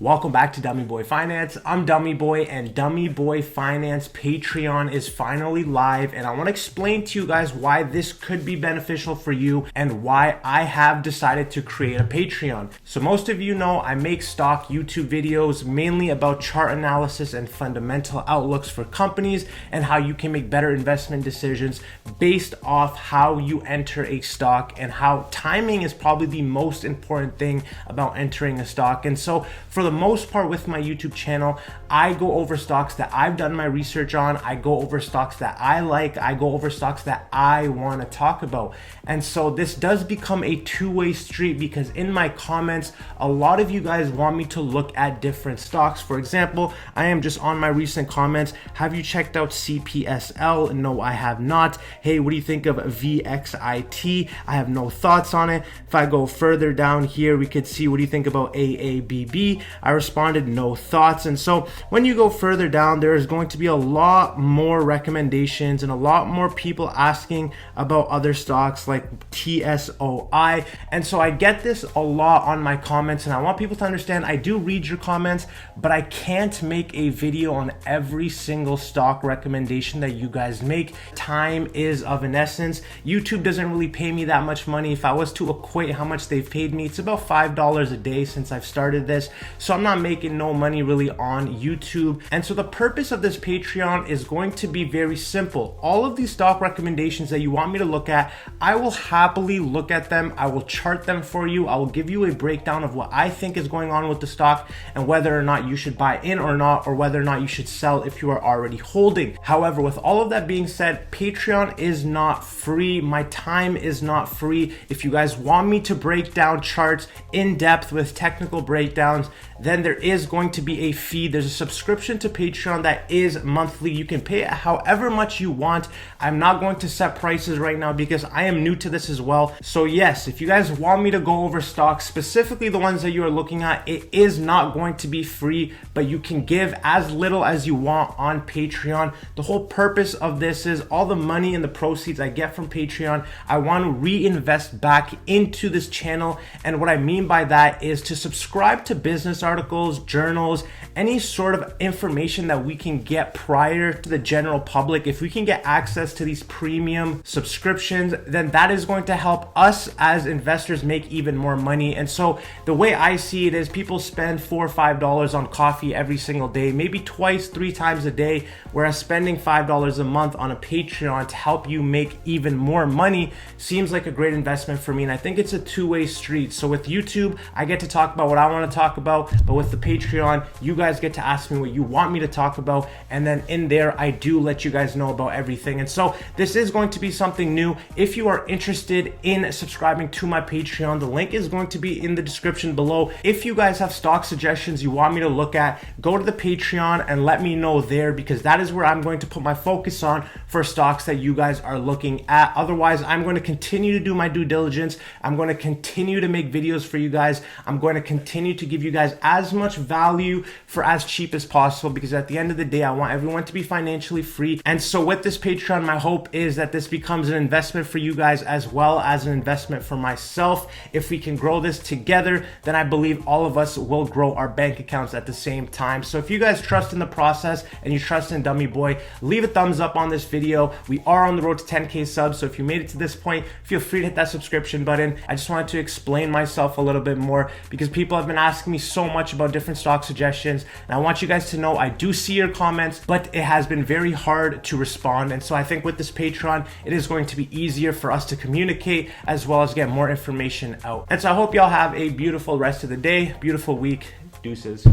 Welcome back to Dummy Boy Finance. I'm Dummy Boy, and Dummy Boy Finance Patreon is finally live, and I want to explain to you guys why this could be beneficial for you and why I have decided to create a Patreon. So most of you know I make stock YouTube videos mainly about chart analysis and fundamental outlooks for companies and how you can make better investment decisions based off how you enter a stock and how timing is probably the most important thing about entering a stock. And so for the most part with my YouTube channel, I go over stocks that I've done my research on. I go over stocks that I like. I go over stocks that I want to talk about. And so this does become a two-way street because in my comments, a lot of you guys want me to look at different stocks. For example, I am just on my recent comments. Have you checked out CPSL? No, I have not. Hey, what do you think of VXIT? I have no thoughts on it. If I go further down here, we could see, what do you think about AABB? I responded, no thoughts. And so when you go further down, there is going to be a lot more recommendations and a lot more people asking about other stocks like TSOI. And so I get this a lot on my comments, and I want people to understand I do read your comments, but I can't make a video on every single stock recommendation that you guys make. Time is of an essence. YouTube doesn't really pay me that much money. If I was to equate how much they've paid me, it's about $5 a day since I've started this. So I'm not making no money really on YouTube. And so the purpose of this Patreon is going to be very simple. All of these stock recommendations that you want me to look at, I will happily look at them. I will chart them for you. I will give you a breakdown of what I think is going on with the stock and whether or not you should buy in or not, or whether or not you should sell if you are already holding. However, with all of that being said, Patreon is not free. My time is not free. If you guys want me to break down charts in depth with technical breakdowns, then there is going to be a fee. There's a subscription to Patreon that is monthly. You can pay however much you want. I'm not going to set prices right now because I am new to this as well. So yes, if you guys want me to go over stocks, specifically the ones that you are looking at, it is not going to be free, but you can give as little as you want on Patreon. The whole purpose of this is all the money and the proceeds I get from Patreon, I want to reinvest back into this channel. And what I mean by that is to subscribe to business articles, journals, any sort of information that we can get prior to the general public. If we can get access to these premium subscriptions, then that is going to help us as investors make even more money. And so the way I see it is people spend $4 or $5 on coffee every single day, maybe twice, 3 times a day, whereas spending $5 a month on a Patreon to help you make even more money seems like a great investment for me. And I think it's a two-way street. So with YouTube, I get to talk about what I want to talk about, but with the Patreon, you guys get to ask me what you want me to talk about, and then in there I do let you guys know about everything. And so this is going to be something new. If you are interested in subscribing to my Patreon, the link is going to be in the description below. If you guys have stock suggestions you want me to look at, go to the Patreon and let me know there, because that is where I'm going to put my focus on for stocks that you guys are looking at. Otherwise, I'm going to continue to do my due diligence. I'm going to continue to make videos for you guys. I'm going to continue to give you guys as much value for as cheap as possible, because at the end of the day, I want everyone to be financially free. And so with this Patreon, my hope is that this becomes an investment for you guys as well as an investment for myself. If we can grow this together, then I believe all of us will grow our bank accounts at the same time. So if you guys trust in the process and you trust in Dummy Boy, leave a thumbs up on this video. We are on the road to 10K subs, so if you made it to this point, feel free to hit that subscription button. I just wanted to explain myself a little bit more because people have been asking me so much about different stock suggestions, and I want you guys to know I do see your comments, but it has been very hard to respond. And so I think with this Patreon, it is going to be easier for us to communicate as well as get more information out. And so I hope y'all have a beautiful rest of the day, beautiful week. Deuces.